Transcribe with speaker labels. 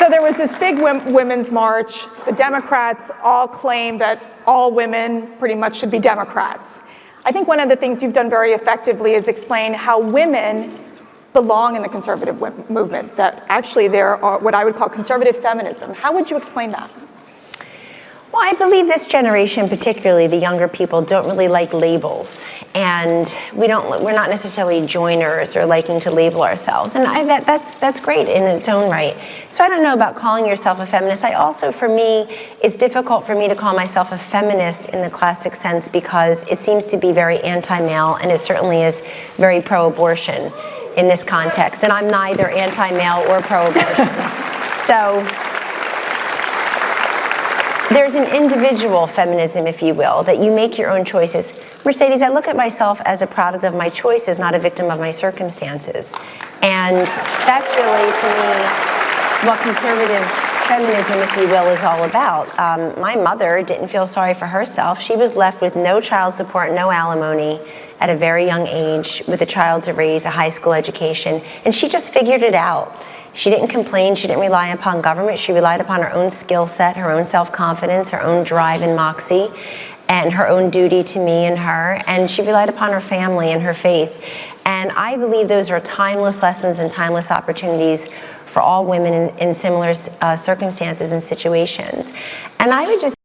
Speaker 1: So there was this big women's march. The Democrats all claim that all women pretty much should be Democrats. I think one of the things you've done very effectively is explain how women belong in the conservative movement, that actually there are what I would call conservative feminism. How would you explain that?
Speaker 2: Well, I believe this generation, particularly the younger people, don't really like labels, and we're not necessarily joiners or liking to label ourselves, and that's great in its own right. So I don't know about calling yourself a feminist. I also, for me, it's difficult for me to call myself a feminist in the classic sense because it seems to be very anti-male, and it certainly is very pro-abortion in this context, and I'm neither anti-male or pro-abortion. So there's an individual feminism, if you will, that you make your own choices. Mercedes, I look at myself as a product of my choices, not a victim of my circumstances. And that's really, to me, what conservative feminism, if you will, is all about. My mother didn't feel sorry for herself. She was left with no child support, no alimony at a very young age, with a child to raise, a high school education, and she just figured it out. She didn't complain, she didn't rely upon government, she relied upon her own skill set, her own self-confidence, her own drive and moxie, and her own duty to me and her, and she relied upon her family and her faith. And I believe those are timeless lessons and timeless opportunities for all women in similar circumstances and situations. And I would just